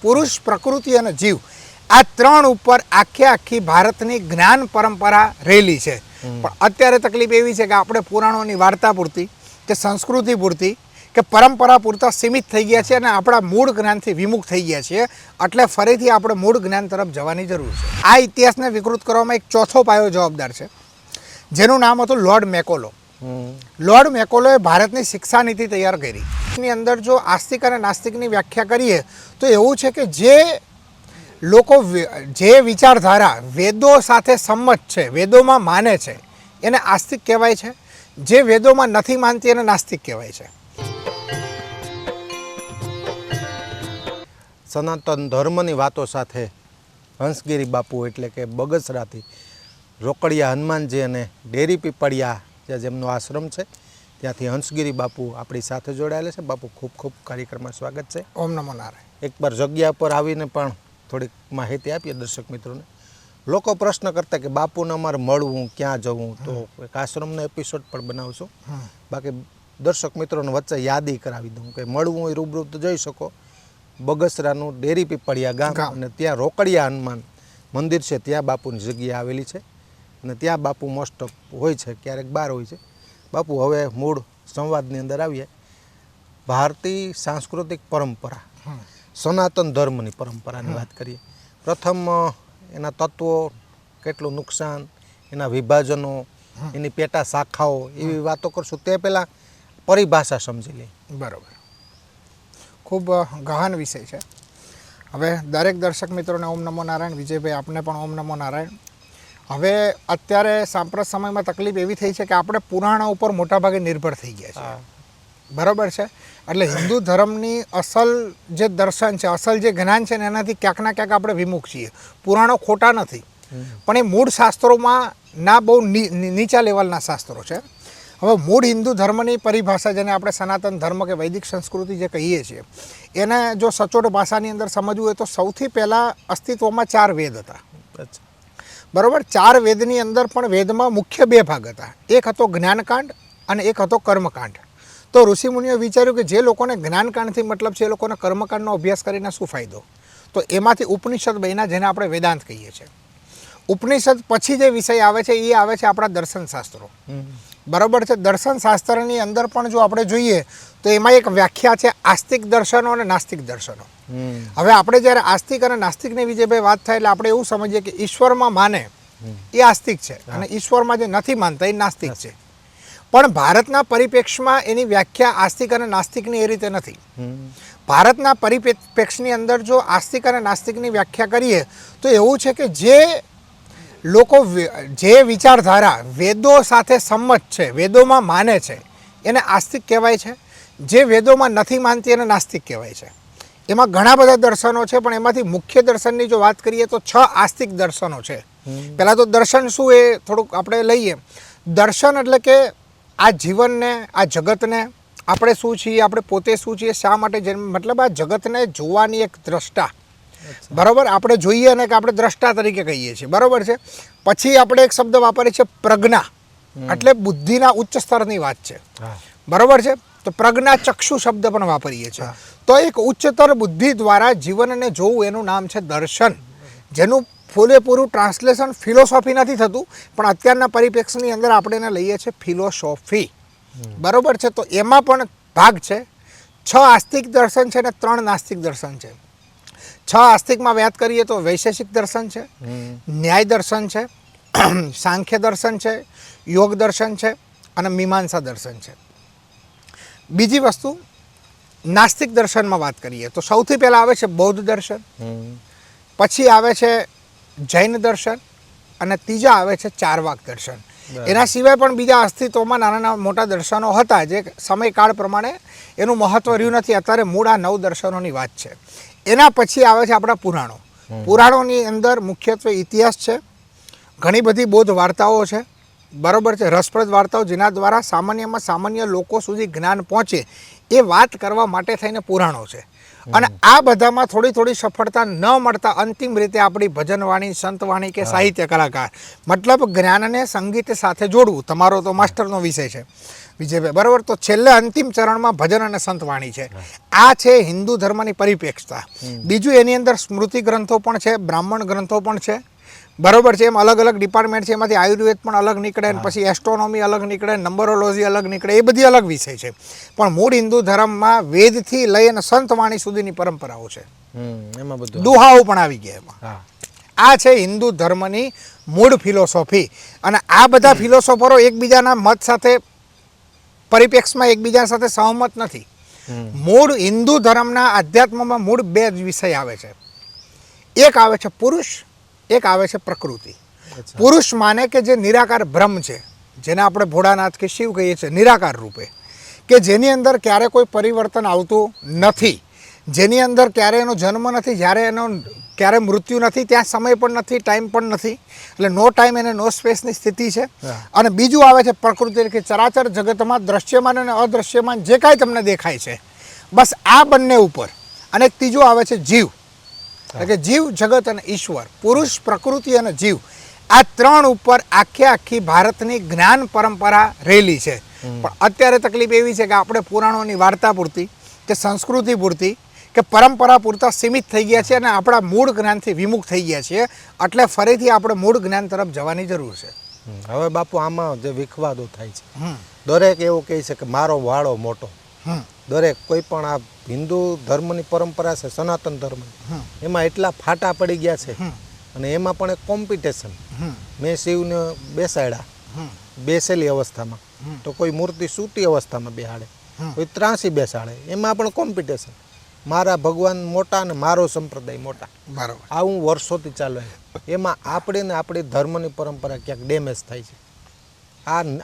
પુરુષ, પ્રકૃતિ અને જીવ આ ત્રણ ઉપર આખી ભારતની જ્ઞાન પરંપરા રહેલી છે. પણ અત્યારે તકલીફ એવી છે કે આપણે પુરાણોની વાર્તા પૂરતી કે સંસ્કૃતિ પૂરતી કે પરંપરા પૂરતા સીમિત થઈ ગયા છે અને આપણા મૂળ જ્ઞાનથી વિમુખ થઈ ગયા છીએ. એટલે ફરીથી આપણે મૂળ જ્ઞાન તરફ જવાની જરૂર છે. આ ઇતિહાસને વિકૃત કરવામાં એક ચોથો પાયો જવાબદાર છે, જેનું નામ હતું લોર્ડ મેકોલો. લોર્ડ મેકોલોએ ભારતની શિક્ષા નીતિ તૈયાર કરી. એની અંદર જો આસ્તિક અને નાસ્તિકની વ્યાખ્યા કરીએ તો એવું છે કે જે લોકો જે વિચારધારા વેદો સાથે સંમત છે, વેદોમાં માને છે, એને આસ્તિક કહેવાય છે. જે વેદોમાં નથી માનતી એને નાસ્તિક કહેવાય છે. સનાતન ધર્મની વાતો સાથે હંસગીરી બાપુ એટલે કે બગસરાથી રોકડિયા હનુમાનજી અને ડેરી પીપળિયા જ્યાં જેમનો આશ્રમ છે ત્યાંથી હંસગીરી બાપુ આપણી સાથે જોડાયેલા છે. બાપુ ખૂબ ખૂબ કાર્યક્રમમાં સ્વાગત છે. ઓમ નમો નારાયણ. એકવાર જગ્યા પર આવીને પણ થોડીક માહિતી આપીએ દર્શક મિત્રોને. લોકો પ્રશ્ન કરતા કે બાપુને અમારે મળવું, ક્યાં જવું, તો એક આશ્રમનો એપિસોડ પણ બનાવશું. બાકી દર્શક મિત્રોને વચ્ચે યાદી કરાવી દઉં કે મળવું હોય રૂબરૂ તો જઈ શકો. બગસરાનું ડેરી પીપળિયા ગામ અને ત્યાં રોકડિયા હનુમાન મંદિર છે, ત્યાં બાપુની જગ્યા આવેલી છે અને ત્યાં બાપુ મોસ્ટ ઓફ હોય છે, ક્યારેક બહાર હોય છે. બાપુ હવે મૂળ સંવાદની અંદર આવીએ. ભારતીય સાંસ્કૃતિક પરંપરા, સનાતન ધર્મની પરંપરાની વાત કરીએ. પ્રથમ એના તત્વો, કેટલું નુકસાન, એના વિભાજનો, એની પેટા શાખાઓ, એવી વાતો કરશું. તે પહેલાં પરિભાષા સમજી લઈએ. બરાબર. ખૂબ ગહન વિષય છે. હવે દરેક દર્શક મિત્રોને ઓમ નમો નારાયણ. વિજયભાઈ, આપને પણ ઓમ નમો નારાયણ. હવે અત્યારે સાંપ્રત સમયમાં તકલીફ એવી થઈ છે કે આપણે પુરાણો ઉપર મોટાભાગે નિર્ભર થઈ ગયા છે. બરાબર છે. એટલે હિન્દુ ધર્મની અસલ જે દર્શન છે, અસલ જે જ્ઞાન છે ને એનાથી ક્યાંકના ક્યાંક આપણે વિમુખ છીએ. પુરાણો ખોટા નથી, પણ એ મૂળ શાસ્ત્રોમાં ના બહુ નીચા લેવલના શાસ્ત્રો છે. હવે મૂળ હિન્દુ ધર્મની પરિભાષા, જેને આપણે સનાતન ધર્મ કે વૈદિક સંસ્કૃતિ જે કહીએ છીએ, એને જો સચોટ ભાષાની અંદર સમજવું હોય તો સૌથી પહેલાં અસ્તિત્વમાં 4 વેદ હતા. બરાબર. 4 વેદની અંદર પણ વેદમાં મુખ્ય 2 ભાગ હતા. એક હતો જ્ઞાનકાંડ અને એક હતો કર્મકાંડ. તો ઋષિમુનિઓએ વિચાર્યું કે જે લોકોને જ્ઞાનકાંડથી મતલબ છે એ લોકોને કર્મકાંડનો અભ્યાસ કરીને શું ફાયદો. તો એમાંથી ઉપનિષદ બન્યા, જેને આપણે વેદાંત કહીએ છીએ. ઉપનિષદ પછી જે વિષય આવે છે એ આવે છે આપણા દર્શન શાસ્ત્રો. બરાબર છે. દર્શન શાસ્ત્રની અંદર પણ જો આપણે જોઈએ તો એમાં એક વ્યાખ્યા છે આસ્તિક દર્શનો અને નાસ્તિક દર્શનો. હવે આપણે જ્યારે આસ્તિક અને નાસ્તિકની વિજયભાઈ વાત થાય એટલે આપણે એવું સમજીએ કે ઈશ્વરમાં માને એ આસ્તિક છે અને ઈશ્વરમાં જે નથી માનતા એ નાસ્તિક છે. પણ ભારતના પરિપ્રેક્ષ્યમાં એની વ્યાખ્યા આસ્તિક અને નાસ્તિકની એ રીતે નથી. ભારતના પરિપ્રેક્ષ્યની અંદર જો આસ્તિક અને નાસ્તિકની વ્યાખ્યા કરીએ તો એવું છે કે જે લોકો જે વિચારધારા વેદો સાથે સંમત છે, વેદોમાં માને છે, એને આસ્તિક કહેવાય છે. જે વેદોમાં નથી માનતી એને નાસ્તિક કહેવાય છે. એમાં ઘણા બધા દર્શનો છે, પણ એમાંથી મુખ્ય દર્શનની જો વાત કરીએ તો 6 આસ્તિક દર્શનો છે. પહેલાં તો દર્શન શું એ થોડુંક આપણે લઈએ. દર્શન એટલે કે આ જીવનને, આ જગતને, આપણે શું છીએ, આપણે પોતે શું છીએ, શા માટે મતલબ આ જગતને જોવાની એક દ્રષ્ટા. બરાબર. આપણે જોઈએ ને કે આપણે દ્રષ્ટા તરીકે કહીએ છીએ. બરાબર છે. પછી આપણે એક શબ્દ વાપરીએ છીએ પ્રજ્ઞા, એટલે બુદ્ધિના ઉચ્ચ સ્તરની વાત છે. બરાબર છે. તો પ્રજ્ઞા ચક્ષુ શબ્દ પણ વાપરીએ છીએ. તો એક ઉચ્ચતર બુદ્ધિ દ્વારા જીવનને જોવું એનું નામ છે દર્શન, જેનું પૂરેપૂરું ટ્રાન્સલેશન ફિલોસોફી નથી થતું, પણ અત્યારના પરિપ્રેક્ષ્યની અંદર આપણે એને લઈએ છીએ ફિલોસોફી. બરાબર છે. તો એમાં પણ ભાગ છે. 6 આસ્તિક દર્શન છે અને 3 નાસ્તિક દર્શન છે. 6 આસ્તિકમાં વાત કરીએ તો વૈશેષિક દર્શન છે, ન્યાય દર્શન છે, સાંખ્ય દર્શન છે, યોગ દર્શન છે અને મીમાંસા દર્શન છે. બીજી વસ્તુ નાસ્તિક દર્શનમાં વાત કરીએ તો સૌથી પહેલાં આવે છે બૌદ્ધ દર્શન, પછી આવે છે જૈન દર્શન અને ત્રીજા આવે છે ચારવાક દર્શન. એના સિવાય પણ બીજા અસ્તિત્વમાં નાના મોટા દર્શનો હતા, જે સમયકાળ પ્રમાણે એનું મહત્વ રહ્યું નથી. અત્યારે મૂળ આ 9 દર્શનોની વાત છે. એના પછી આવે છે આપણા પુરાણો. પુરાણોની અંદર મુખ્યત્વે ઇતિહાસ છે, ઘણી બધી બૌદ્ધ વાર્તાઓ છે. બરાબર છે. રસપ્રદ વાર્તાઓ જેના દ્વારા સામાન્યમાં સામાન્ય લોકો સુધી જ્ઞાન પહોંચે એ વાત કરવા માટે થઈને પુરાણો છે. અને આ બધામાં થોડી સફળતા ન મળતા અંતિમ રીતે આપણી ભજનવાણી, સંતવાણી કે સાહિત્ય કલાકાર, મતલબ જ્ઞાનને સંગીત સાથે જોડવું, તમારો તો માસ્ટરનો વિષય છે. વિજયભાઈ, બરાબર. તો છેલ્લે અંતિમ ચરણમાં ભજન અને સંતવાણી છે. આ છે હિન્દુ ધર્મની પરિપ્રેક્ષતા. બીજું એની અંદર સ્મૃતિ ગ્રંથો પણ છે, બ્રાહ્મણ ગ્રંથો પણ છે, બરોબર છે. એમ અલગ અલગ ડિપાર્ટમેન્ટ છે, એમાંથી આયુર્વેદ પણ અલગ નીકળે, અને પછી એસ્ટ્રોનોમી અલગ નીકળે, નંબરોલોજી અલગ નીકળે, એ બધી અલગ વિષય છે. પણ મૂળ હિન્દુ ધર્મમાં વેદથી લઈ અને સંતવાણી સુધીની પરંપરાઓ છે. એમાં બધું દુહાઓ પણ આવી ગયા એમાં. હા, આ છે હિન્દુ ધર્મની મૂળ ફિલોસોફી. અને આ બધા ફિલોસોફરો એકબીજાના મત સાથે પરિપ્રેક્ષમાં એકબીજા સાથે સહમત નથી. મૂળ હિન્દુ ધર્મના અધ્યાત્મમાં મૂળ બે જ વિષય આવે છે. એક આવે છે પુરુષ, એક આવે છે પ્રકૃતિ. પુરુષ માને કે જે નિરાકાર બ્રહ્મ છે, જેને આપણે ભોળાનાથ કે શિવ કહીએ છીએ, નિરાકાર રૂપે, કે જેની અંદર ક્યારે કોઈ પરિવર્તન આવતું નથી, જેની અંદર ક્યારે એનો જન્મ નથી, જ્યારે એનો ક્યારે મૃત્યુ નથી, ત્યાં સમય પણ નથી, ટાઈમ પણ નથી, એટલે નો ટાઈમ અને નો સ્પેસની સ્થિતિ છે. અને બીજું આવે છે પ્રકૃતિ, કે ચરાચર જગતમાં દ્રશ્યમાન અને અદ્રશ્યમાન જે કાંઈ તમને દેખાય છે, બસ આ બંને ઉપર. અને એક ત્રીજું આવે છે જીવ, એટલે કે જીવ, જગત અને ઈશ્વર. પુરુષ, પ્રકૃતિ અને જીવ, આ ત્રણ ઉપર આખી ભારતની જ્ઞાન પરંપરા રહેલી છે. પણ અત્યારે તકલીફ એવી છે કે આપણે પુરાણોની વાર્તા પૂરતી કે સંસ્કૃતિ પૂરતી કે પરંપરા પૂરતા સીમિત થઈ ગયા છે અને આપણા મૂળ જ્ઞાનથી વિમુખ થઈ ગયા છીએ. એટલે ફરીથી આપણે મૂળ જ્ઞાન તરફ જવાની જરૂર છે. હવે બાપુ આમાં જે વિખવાદો થાય છે, દરેક એવું કહે છે કે મારો વાળો મોટો. દરેક કોઈ પણ આ હિન્દુ ધર્મની પરંપરા છે, સનાતન ધર્મ, એમાં એટલા ફાટા પડી ગયા છે. અને એમાં પણ એક કોમ્પિટિશન. મેં શિવને બેસાડ્યા બેસેલી અવસ્થામાં, તો કોઈ મૂર્તિ સૂતી અવસ્થામાં બેસાડે, કોઈ ત્રાસી બેસાડે, એમાં પણ કોમ્પિટિશન. મારા ભગવાન મોટા અને મારો સંપ્રદાય મોટા. બરાબર. આવું વર્ષોથી ચાલે. એમાં આપણે ને આપણી ધર્મની પરંપરા ક્યાંક ડેમેજ થાય છે.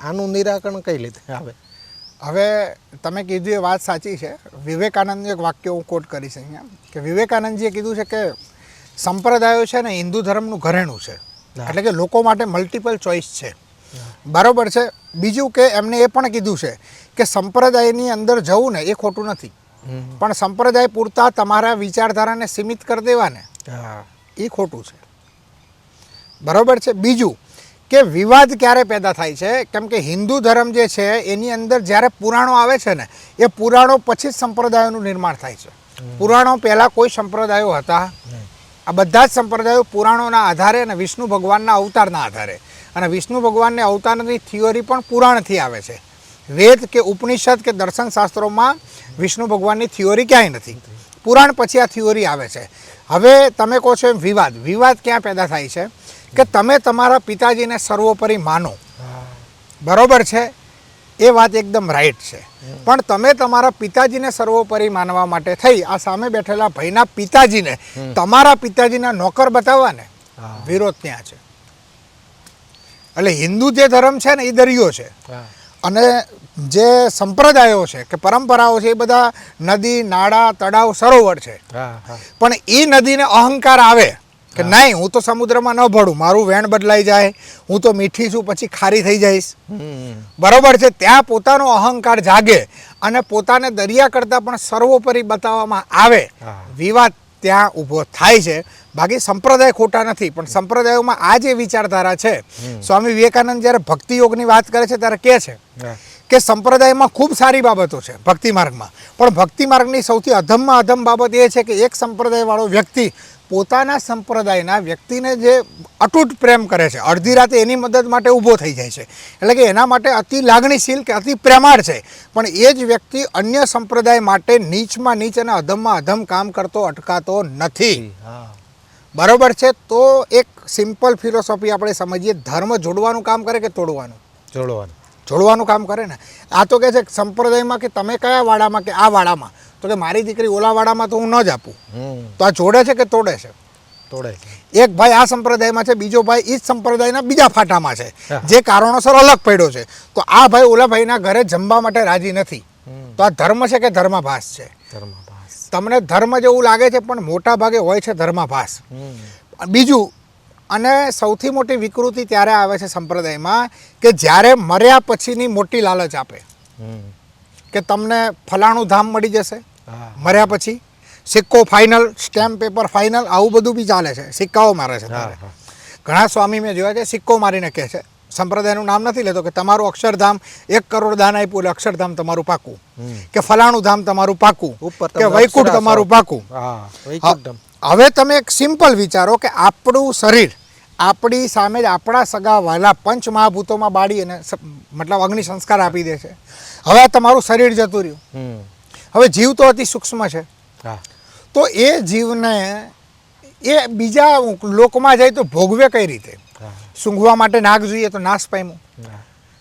આનું નિરાકરણ કઈ રીતે આવે? હવે તમે કીધું એ વાત સાચી છે. વિવેકાનંદનું એક વાક્ય હું કોટ કરીશ અહીંયા, કે વિવેકાનંદજીએ કીધું છે કે સંપ્રદાયો છે ને હિન્દુ ધર્મનું ઘરેણું છે. એટલે કે લોકો માટે મલ્ટિપલ ચોઇસ છે. બરાબર છે. બીજું કે એમને એ પણ કીધું છે કે સંપ્રદાયની અંદર જવું ને એ ખોટું નથી, પણ સંપ્રદાય પૂરતા તમારા વિચારધારાને સીમિત કરી દેવાને એ ખોટું છે. બરાબર છે. બીજું કે વિવાદ ક્યારે પેદા થાય છે, કેમ કે હિન્દુ ધર્મ જે છે એની અંદર જ્યારે પુરાણો આવે છે ને, એ પુરાણો પછી જ સંપ્રદાયોનું નિર્માણ થાય છે. પુરાણો પહેલાં કોઈ સંપ્રદાયો હતા? આ બધા જ સંપ્રદાયો પુરાણોના આધારે અને વિષ્ણુ ભગવાનના અવતારના આધારે, અને વિષ્ણુ ભગવાનની અવતારની થિયોરી પણ પુરાણથી આવે છે. વેદ કે ઉપનિષદ કે દર્શન શાસ્ત્રોમાં વિષ્ણુ ભગવાનની થિયોરી ક્યાંય નથી. પુરાણ પછી આ થિયોરી આવે છે. હવે તમે કહો છો એમ વિવાદ. વિવાદ ક્યાં પેદા થાય છે કે તમે તમારા પિતાજીને સર્વોપરી માનો, બરોબર છે, એ વાત એકદમ રાઈટ છે. પણ તમે તમારા પિતાજીને સર્વોપરી માનવા માટે થઈ આ સામે બેઠેલા ભાઈના પિતાજીને તમારા પિતાજીના નોકર બતાવવા ને, વિરોધ ત્યાં છે. એટલે હિન્દુ જે ધર્મ છે ને એ દરિયો છે, અને જે સંપ્રદાયો છે કે પરંપરાઓ છે એ બધા નદી, નાળા, તળાવ, સરોવર છે. પણ એ નદીને અહંકાર આવે કે નહીં, હું તો સમુદ્રમાં ન ભળું, મારું વેણ બદલાઈ જાય, હું તો મીઠી છું પછી ખારી થઈ જઈશ, બરોબર છે. ત્યાં પોતાનો અહંકાર જાગે અને પોતાને દરિયા કરતાં પણ સર્વોપરી બતાવવામાં આવે, વિવાદ ત્યાં ઊભો થાય છે. બાકી સંપ્રદાય ખોટા નથી, પણ સંપ્રદાયોમાં આ જે વિચારધારા છે, સ્વામી વિવેકાનંદ જ્યારે ભક્તિ યોગની વાત કરે છે ત્યારે કહે છે કે સંપ્રદાયમાં ખૂબ સારી બાબતો છે ભક્તિ માર્ગમાં, પણ ભક્તિ માર્ગની સૌથી અધમમાં અધમ બાબત એ છે કે એક સંપ્રદાયવાળો વ્યક્તિ પોતાના સંપ્રદાયના વ્યક્તિને જે અતૂટ પ્રેમ કરે છે, અડધી રાતે એની મદદ માટે ઊભો થઈ જાય છે, એટલે કે એના માટે અતિ લાગણીશીલ કે અતિ પ્રેમાળ છે, પણ એ જ વ્યક્તિ અન્ય સંપ્રદાય માટે નીચમાં નીચ અને અધમમાં અધમ કામ કરતો અટકાતો નથી. બરોબર છે. તો એક સિમ્પલ ફિલોસોફી આપણે સમજીએ, ધર્મ જોડવાનું કામ કરે કે તોડવાનું? જોડવાનું કામ કરે ને. આ તો કહે છે સંપ્રદાયમાં કે તમે કયા વાડામાં, કે આ વાડામાં, તો કે મારી દીકરી ઓલા વાડામાં તો હું ન જ આપું. તો આ જોડે છે કે તોડે છે? તોડે છે. એક ભાઈ આ સંપ્રદાયમાં છે, બીજો ભાઈ એ જ સંપ્રદાયના બીજા ફાટામાં છે, જે કારણોસર અલગ પડ્યો છે, તો આ ભાઈ ઓલા ભાઈના ઘરે જમવા માટે રાજી નથી. તો આ ધર્મ છે કે ધર્માભાસ છે? તમને ધર્મ જેવું લાગે છે, પણ મોટા ભાગે હોય છે ધર્માભાસ. બીજું, અને સૌથી મોટી વિકૃતિ ત્યારે આવે છે સંપ્રદાયમાં કે જ્યારે મર્યા પછીની મોટી લાલચ આપે કે તમને ફલાણું ધામ મળી જશે મર્યા પછી, સિક્કો ફાઇનલ, સ્ટેમ્પ પેપર ફાઇનલ, આવું બધું બી ચાલે છે. સિક્કાઓ મારે છે. ઘણા સ્વામી મેં જોયા છે સિક્કો મારીને કહે છે સંપ્રદાયનું નામ નથી લેતો કે તમારું અક્ષરધામ 1 કરોડ દાન આપ્યું એટલે અક્ષરધામ તમારું પાકું, કે ફલાણું ધામ તમારું પાકું, ઉપર કે તમે વૈકુંઠ અપ્સરા તમારું છો. પાકું. હા વૈકુંઠમ. હવે તમે એક સિમ્પલ વિચારો કે આપણું શરીર આપણી સામે જ આપણા સગા વહાલા પંચ મહાભૂતોમાં બાળી અને મતલબ અગ્નિ સંસ્કાર આપી દે છે. હવે આ તમારું શરીર જતું રહ્યું. હવે જીવ તો અતિ સૂક્ષ્મ છે, હા તો એ જીવને એ બીજા લોકમાં જાય તો ભોગવે કઈ રીતે? સૂંઘવા માટે નાક જોઈએ તો નાશ પામ્યું,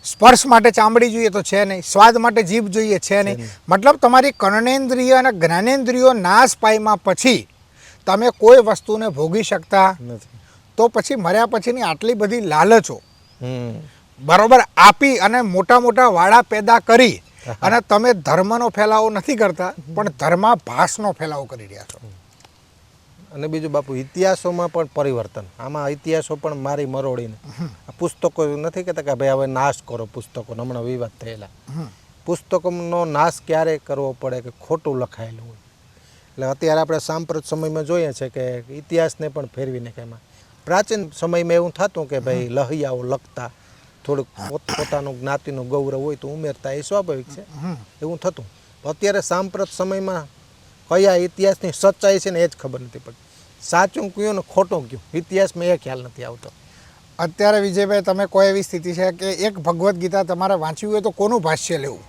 સ્પર્શ માટે ચામડી જોઈએ તો છે નહીં, સ્વાદ માટે જીભ જોઈએ છે નહીં. મતલબ તમારી કર્ણેન્દ્રિય અને જ્ઞાનેન્દ્રિયો નાશ પામ્યા પછી તમે કોઈ વસ્તુને ભોગી શકતા નથી. તો પછી મર્યા પછીની આટલી બધી લાલચો બરોબર આપી અને મોટા મોટા વાડા પેદા કરી અને તમે ધર્મનો ફેલાવો નથી કરતા પણ ધર્માભાસનો ફેલાવો કરી રહ્યા છો. અને બીજું બાપુ ઇતિહાસોમાં પણ પરિવર્તન. આમાં ઇતિહાસો પણ મારી મરોડીને આ પુસ્તકો નથી કહેતા કે ભાઈ હવે નાશ કરો પુસ્તકો, હમણાં વિવાદ થયેલા. પુસ્તકોનો નાશ ક્યારે કરવો પડે કે ખોટું લખાયેલું હોય. એટલે અત્યારે આપણે સાંપ્રત સમયમાં જોઈએ છે કે ઇતિહાસને પણ ફેરવીને કે એમાં પ્રાચીન સમયમાં એવું થતું કે ભાઈ લહિયાઓ લખતા, થોડુંક પોતાનું જ્ઞાતિનું ગૌરવ હોય તો ઉમેરતા, એ સ્વાભાવિક છે, એવું થતું. અત્યારે સાંપ્રત સમયમાં કયા ઇતિહાસની સચ્ચાઈ છે ને એ જ ખબર નથી પડતી. સાચું કયું ને ખોટું કયું ઇતિહાસમાં એ ખ્યાલ નથી આવતો. અત્યારે વિજયભાઈ તમે કોઈ એવી સ્થિતિ છે કે એક ભગવદ્ ગીતા તમારે વાંચવી હોય તો કોનું ભાષ્ય લેવું?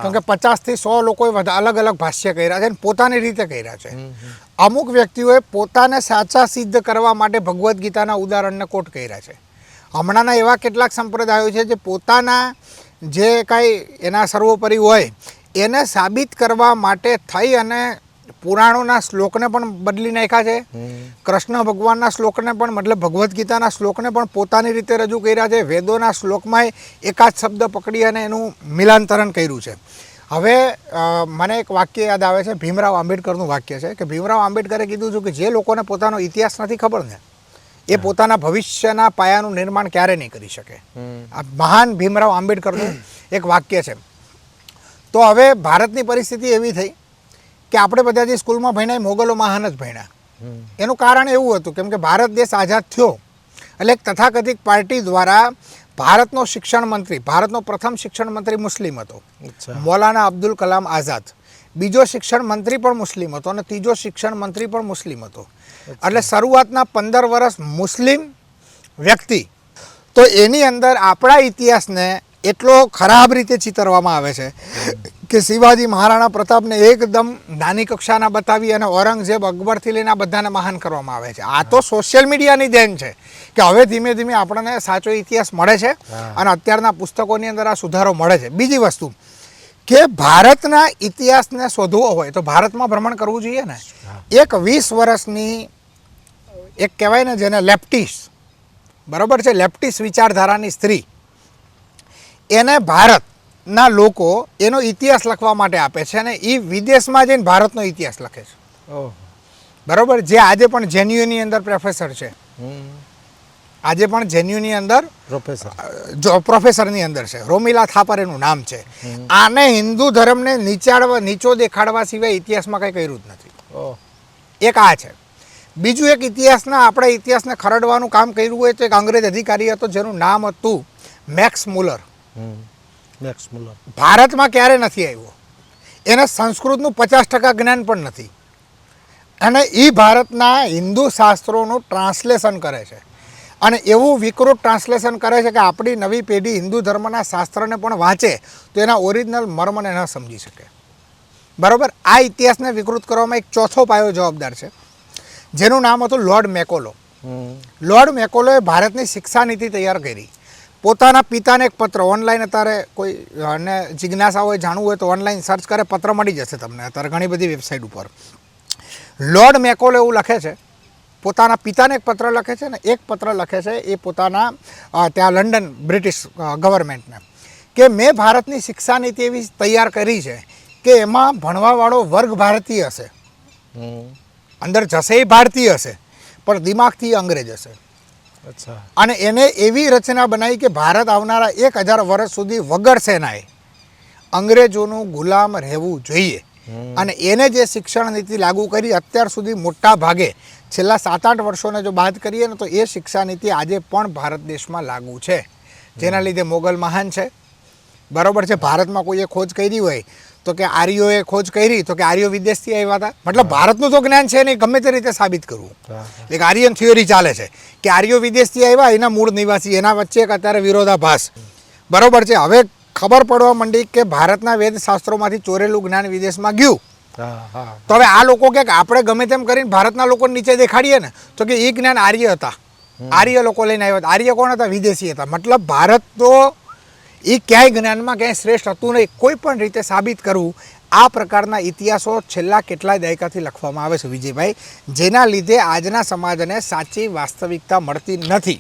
કેમ કે 50 થી 100 લોકોએ અલગ અલગ ભાષ્ય કર્યા છે અને પોતાની રીતે કર્યા છે. અમુક વ્યક્તિઓએ પોતાને સાચા સિદ્ધ કરવા માટે ભગવદ્ ગીતાના ઉદાહરણને કોટ કર્યા છે. હમણાંના એવા કેટલાક સંપ્રદાયો છે જે પોતાના જે કાંઈ એના સર્વોપરી હોય એને સાબિત કરવા માટે થઈ અને પુરાણોના શ્લોકને પણ બદલી નાખ્યા છે. કૃષ્ણ ભગવાનના શ્લોકને પણ મતલબ ભગવદ્ ગીતાના શ્લોકને પણ પોતાની રીતે રજૂ કર્યા છે. વેદોના શ્લોકમાં એકાદ શબ્દ પકડી અને એનું મિલાંતરણ કર્યું છે. હવે મને એક વાક્ય યાદ આવે છે, ભીમરાવ આંબેડકરનું વાક્ય છે કે ભીમરાવ આંબેડકરે કીધું હતું કે જે લોકોને પોતાનો ઇતિહાસ નથી ખબર ને એ પોતાના ભવિષ્યના પાયાનું નિર્માણ ક્યારે નહીં કરી શકે. આ મહાન ભીમરાવ આંબેડકરનું એક વાક્ય છે. તો હવે ભારતની પરિસ્થિતિ એવી થઈ કે આપણે બધા જે સ્કૂલમાં ભણ્યા એ મોગલો મહાન જ ભણ્યા. એનું કારણ એવું હતું કેમ કે ભારત દેશ આઝાદ થયો એટલે એક તથાકથિત પાર્ટી દ્વારા ભારતનો શિક્ષણ મંત્રી, ભારતનો પ્રથમ શિક્ષણ મંત્રી મુસ્લિમ હતો, મૌલાના અબ્દુલ કલામ આઝાદ. બીજો શિક્ષણ મંત્રી પણ મુસ્લિમ હતો અને ત્રીજો શિક્ષણ મંત્રી પણ મુસ્લિમ હતો. એટલે શરૂઆતના 15 વર્ષ મુસ્લિમ વ્યક્તિ. તો એની અંદર આપણા ઇતિહાસને એટલો ખરાબ રીતે ચિતરવામાં આવે છે કે શિવાજી મહારાણા પ્રતાપને એકદમ નાની કક્ષાના બતાવી અને ઔરંગઝેબ અકબરથી લઈને આ બધાને મહાન કરવામાં આવે છે. આ તો સોશિયલ મીડિયાની દેન છે કે હવે ધીમે ધીમે આપણને સાચો ઇતિહાસ મળે છે અને અત્યારના પુસ્તકોની અંદર આ સુધારો મળે છે. બીજી વસ્તુ કે ભારતના ઇતિહાસને શોધવો હોય તો ભારતમાં ભ્રમણ કરવું જોઈએ ને. એક 20 વર્ષની એક કહેવાય ને જેને લેપ્ટિસ, બરાબર છે, લેપ્ટિસ વિચારધારાની સ્ત્રી, એને ભારતના લોકો એનો ઇતિહાસ લખવા માટે આપે છે અને એ વિદેશમાં જઈને ભારતનો ઇતિહાસ લખે છે. બરાબર, જે આજે પણ જેન્યુની અંદર પ્રોફેસર છે, આજે પણ જેન્યુની અંદર પ્રોફેસરની અંદર છે, રોમિલા થાપર એનું નામ છે. આને હિન્દુ ધર્મને નીચો દેખાડવા સિવાય ઇતિહાસમાં કંઈ કર્યું જ નથી. એક આ છે. બીજું એક ઇતિહાસના આપણે ઇતિહાસને ખરડવાનું કામ કર્યું હોય તો એક અંગ્રેજ અધિકારી હતો જેનું નામ હતું મેક્સ મુલર. ભારતમાં ક્યારે નથી આવ્યો, એને સંસ્કૃતનું 50% જ્ઞાન પણ નથી અને એ ભારતના હિન્દુ શાસ્ત્રોનું ટ્રાન્સલેશન કરે છે અને એવું વિકૃત ટ્રાન્સલેશન કરે છે કે આપણી નવી પેઢી હિન્દુ ધર્મના શાસ્ત્રને પણ વાંચે તો એના ઓરિજિનલ મર્મને ન સમજી શકે. બરાબર, આ ઇતિહાસને વિકૃત કરવામાં એક ચોથો પાયો જવાબદાર છે જેનું નામ હતું લોર્ડ મેકોલો. લોર્ડ મેકોલોએ ભારતની શિક્ષા નીતિ તૈયાર કરી. પોતાના પિતાને એક પત્ર, ઓનલાઈન અત્યારે કોઈ અને જિજ્ઞાસા હોય, જાણવું હોય તો ઓનલાઈન સર્ચ કરે, પત્ર મળી જશે તમને અત્યારે ઘણી બધી વેબસાઇટ ઉપર. લોર્ડ મેકોલો એવું લખે છે, પોતાના પિતાને એક પત્ર લખે છે ને એક પત્ર લખે છે એ પોતાના ત્યાં લંડન બ્રિટિશ ગવર્મેન્ટને કે મેં ભારતની શિક્ષા નીતિ એવી તૈયાર કરી છે કે એમાં ભણવાવાળો વર્ગ ભારતીય હશે, અંદર જશે એ ભારતીય હશે પણ દિમાગથી અંગ્રેજ હશે. અને એને એવી રચના બનાવી કે ભારત આવનારા 1000 વર્ષ સુધી વગર સેનાએ અંગ્રેજોનું ગુલામ રહેવું જોઈએ. અને એને જે શિક્ષણ નીતિ લાગુ કરી અત્યાર સુધી મોટા ભાગે છેલ્લા 7-8 વર્ષોને જો બાદ કરીએ ને તો એ શિક્ષા નીતિ આજે પણ ભારત દેશમાં લાગુ છે. જેના લીધે મોગલ મહાન છે. બરોબર છે. ભારતમાં કોઈએ ખોજ કરી હોય તો કે આર્યોએ ખોજ કરી તો કે આર્યો વિદેશથી આવ્યા હતા. મતલબ ભારતનું તો જ્ઞાન છે નહીં, ગમે તે રીતે સાબિત કરવું. એક આર્યન થિયોરી ચાલે છે કે આર્યો વિદેશથી આવ્યા, એના મૂળ નિવાસી, એના વચ્ચે એક અત્યારે વિરોધાભાસ. બરોબર છે. હવે ખબર પડવા માંડી કે ભારતના વેદશાસ્ત્રોમાંથી ચોરેલું જ્ઞાન વિદેશમાં ગયું. તો હવે આ લોકો કે આપણે ગમે તેમ કરીને ભારતના લોકો નીચે દેખાડીએ ને તો કે એ જ્ઞાન આર્ય હતા, આર્ય લોકો લઈને આવ્યા હતા. આર્ય કોણ હતા? વિદેશી હતા. મતલબ ભારત તો એ ક્યાંય જ્ઞાનમાં ક્યાંય શ્રેષ્ઠ હતું નહીં. કોઈ પણ રીતે સાબિત કરવું, આ પ્રકારના ઇતિહાસો છેલ્લા કેટલાય દાયકાથી લખવામાં આવે છે વિજયભાઈ, જેના લીધે આજના સમાજને સાચી વાસ્તવિકતા મળતી નથી.